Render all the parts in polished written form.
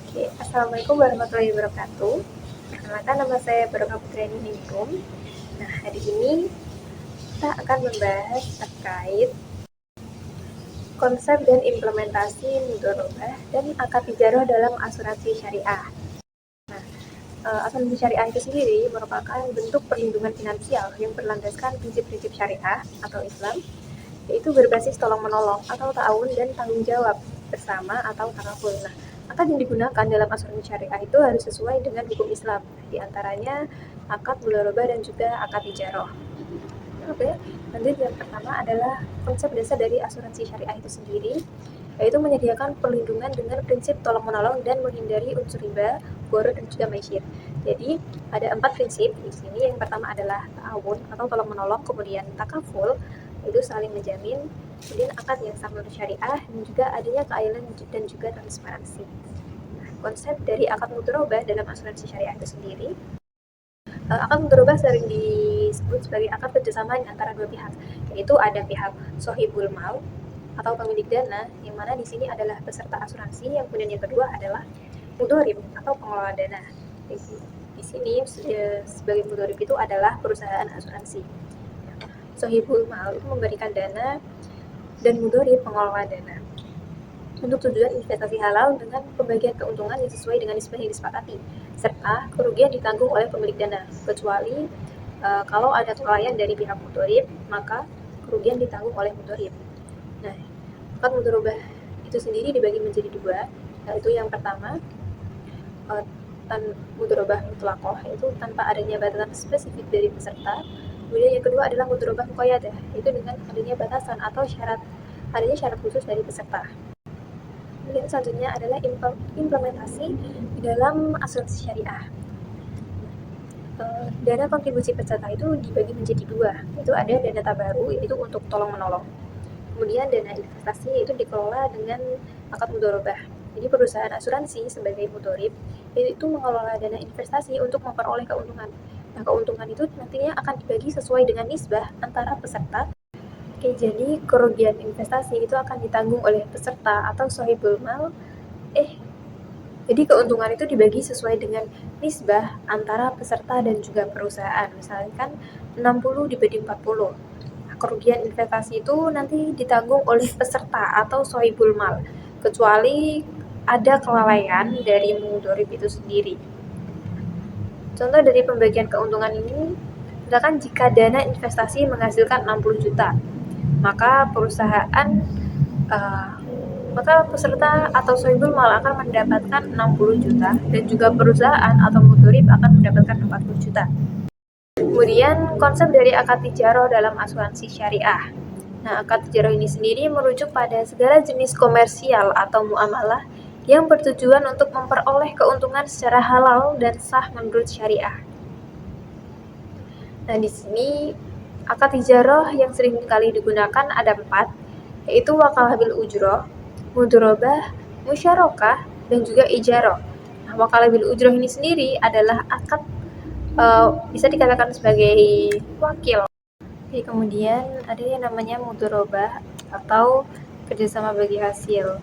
Oke, Assalamualaikum warahmatullahi wabarakatuh. Perkenalkan, nama saya Barokah Putriani Ningrum. Nah, hari ini kita akan membahas terkait konsep dan implementasi mudharabah dan akad tijarah dalam asuransi syariah. Nah, asuransi syariah itu sendiri merupakan bentuk perlindungan finansial yang berlandaskan prinsip-prinsip syariah atau Islam, yaitu berbasis tolong-menolong atau ta'awun dan tanggung jawab bersama atau takaful. Nah, akad yang digunakan dalam asuransi syariah itu harus sesuai dengan hukum Islam, di antaranya akad mudharabah dan juga akad ijarah. Oke, lanjut, yang pertama adalah konsep dasar dari asuransi syariah itu sendiri, yaitu menyediakan perlindungan dengan prinsip tolong-menolong dan menghindari unsur riba, gharar, dan juga maisir. Jadi, ada 4 prinsip di sini. Yang pertama adalah ta'awun atau tolong-menolong, kemudian takaful, itu saling menjamin, kemudian akad yang sah menurut syariah, dan juga adanya keadilan dan juga transparansi. Nah, konsep dari akad mudharabah dalam asuransi syariah itu sendiri, akad mudharabah sering disebut sebagai akad kerjasama antara dua pihak, yaitu ada pihak sohibul mal atau pemilik dana, yang mana di sini adalah peserta asuransi, yang kemudian yang kedua adalah mudharib atau pengelola dana. Di sini sebagai mudharib itu adalah perusahaan asuransi. Sohibul mal itu memberikan dana dan mudharib pengelola dana untuk tujuan investasi halal dengan pembagian keuntungan yang sesuai dengan nisbah yang disepakati, serta kerugian ditanggung oleh pemilik dana, kecuali kalau ada kelalaian dari pihak mudharib, maka kerugian ditanggung oleh mudharib. Nah, akad mudharabah itu sendiri dibagi menjadi dua, yaitu yang pertama mudharabah mutlaqah, yaitu tanpa adanya batasan spesifik dari peserta. Kemudian yang kedua adalah mudharabah muqayyadah, yaitu dengan adanya batasan atau adanya syarat khusus dari peserta. Kemudian selanjutnya adalah implementasi di dalam asuransi syariah. Dana kontribusi peserta itu dibagi menjadi dua, yaitu ada dana tabaru, yaitu untuk tolong-menolong. Kemudian dana investasi itu dikelola dengan akad mudharabah. Jadi perusahaan asuransi sebagai mudharib itu mengelola dana investasi untuk memperoleh keuntungan. Nah, keuntungan itu nantinya akan dibagi sesuai dengan nisbah antara peserta. Oke, jadi kerugian investasi itu akan ditanggung oleh peserta atau sohibul mal. Jadi keuntungan itu dibagi sesuai dengan nisbah antara peserta dan juga perusahaan. Misalkan 60 dibanding 40. Nah, kerugian investasi itu nanti ditanggung oleh peserta atau sohibul mal, kecuali ada kelalaian dari mudharib itu sendiri. Contoh dari pembagian keuntungan ini, misalkan jika dana investasi menghasilkan 60 juta, maka peserta atau sohibul mal akan mendapatkan 60 juta dan juga perusahaan atau mudharib akan mendapatkan 40 juta. Kemudian konsep dari akad tijarah dalam asuransi syariah. Nah, akad tijarah ini sendiri merujuk pada segala jenis komersial atau muamalah yang bertujuan untuk memperoleh keuntungan secara halal dan sah menurut syariah. Nah, di sini akad tijarah yang sering kali digunakan ada 4, yaitu wakalah bil ujroh, mudharabah, musyarakah, dan juga ijarah. Nah, wakalah bil ujroh ini sendiri adalah akad bisa dikatakan sebagai wakil. Oke, kemudian ada yang namanya mudharabah atau kerjasama bagi hasil.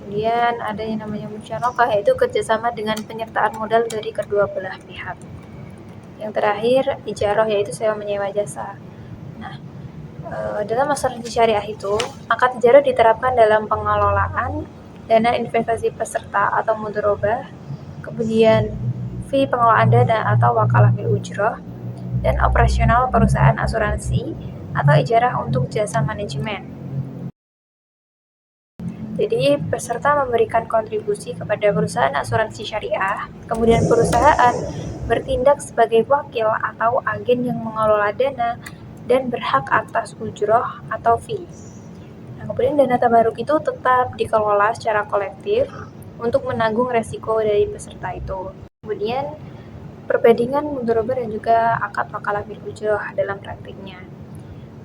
Kemudian ada yang namanya musyarakah, yaitu kerjasama dengan penyertaan modal dari kedua belah pihak. Yang terakhir ijarah, yaitu sewa menyewa jasa. Nah, dalam asuransi syariah itu, akad ijarah diterapkan dalam pengelolaan dana investasi peserta atau mudharabah, kemudian fee pengelolaan dana atau wakalah bil ujroh, dan operasional perusahaan asuransi atau ijarah untuk jasa manajemen. Jadi peserta memberikan kontribusi kepada perusahaan asuransi syariah, kemudian perusahaan bertindak sebagai wakil atau agen yang mengelola dana dan berhak atas ujroh atau fee. Nah, kemudian dana tabaruk itu tetap dikelola secara kolektif untuk menanggung resiko dari peserta itu. Kemudian perbandingan mudharabah dan juga akad wakalah bil ujroh dalam praktiknya.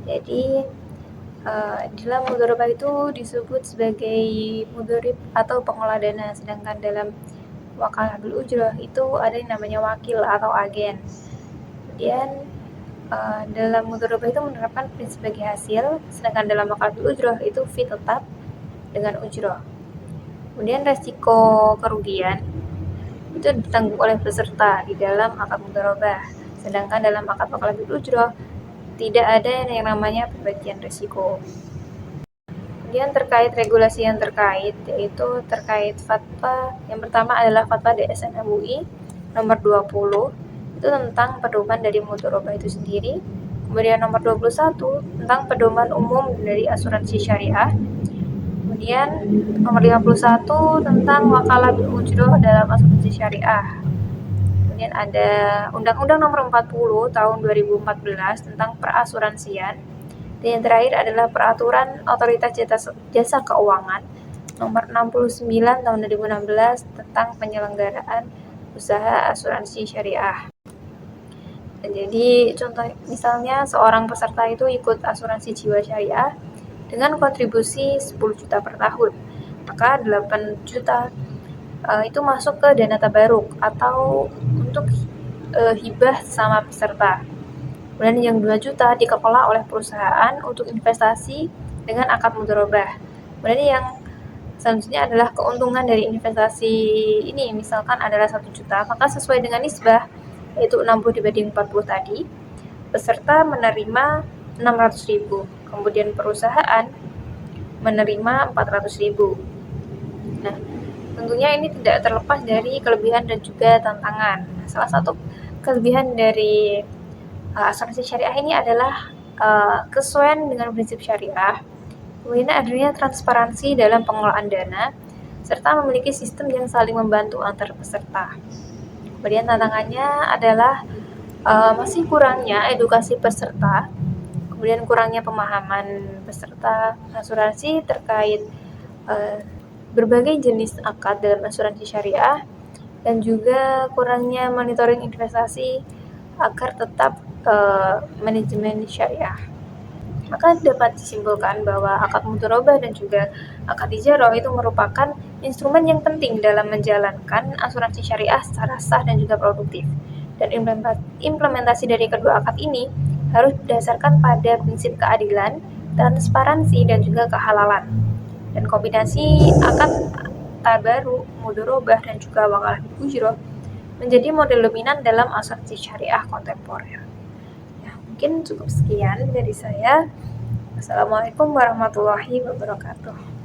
Jadi dalam mudharabah itu disebut sebagai mudharib atau pengelola dana, sedangkan dalam wakalah bil ujroh itu ada yang namanya wakil atau agen. Kemudian dalam mudharabah itu menerapkan prinsip bagi hasil, sedangkan dalam wakalah bil ujroh itu fee tetap dengan ujroh. Kemudian resiko kerugian itu ditanggung oleh peserta di dalam akad mudharabah. Sedangkan dalam akad wakalah bil ujrah tidak ada yang namanya pembagian risiko. Kemudian terkait regulasi yang terkait, yaitu terkait fatwa, yang pertama adalah fatwa DSN MUI nomor 20, itu tentang pedoman dari mudharabah itu sendiri. Kemudian nomor 21 tentang pedoman umum dari asuransi syariah. Kemudian nomor 51 tentang wakalah bil ujrah dalam asuransi syariah. Kemudian ada Undang-Undang nomor 40 tahun 2014 tentang perasuransian. Dan yang terakhir adalah Peraturan Otoritas Jasa Keuangan nomor 69 tahun 2016 tentang penyelenggaraan usaha asuransi syariah. Dan jadi contoh misalnya seorang peserta itu ikut asuransi jiwa syariah dengan kontribusi 10 juta per tahun, maka 8 juta itu masuk ke dana tabaruk atau untuk hibah sama peserta. Kemudian yang 2 juta dikelola oleh perusahaan untuk investasi dengan akad mudharabah. Kemudian yang selanjutnya adalah keuntungan dari investasi ini, misalkan adalah 1 juta, maka sesuai dengan nisbah, yaitu 60/40 tadi, peserta menerima 600.000, kemudian perusahaan menerima 400.000. Nah, tentunya ini tidak terlepas dari kelebihan dan juga tantangan. Salah satu kelebihan dari asuransi syariah ini adalah kesesuaian dengan prinsip syariah, kemudian adanya transparansi dalam pengelolaan dana, serta memiliki sistem yang saling membantu antar peserta. Kemudian tantangannya adalah masih kurangnya edukasi peserta, kemudian kurangnya pemahaman peserta asuransi terkait berbagai jenis akad dalam asuransi syariah, dan juga kurangnya monitoring investasi agar tetap manajemen syariah. Maka dapat disimpulkan bahwa akad mudharabah dan juga akad ijarah itu merupakan instrumen yang penting dalam menjalankan asuransi syariah secara sah dan juga produktif. Dan implementasi dari kedua akad ini harus berdasarkan pada prinsip keadilan, transparansi, dan juga kehalalan. Dan kombinasi akad tabaruk, mudharabah, dan juga wakalah bil ujrah menjadi model dominan dalam asuransi syariah kontemporer. Ya, mungkin cukup sekian dari saya. Assalamualaikum warahmatullahi wabarakatuh.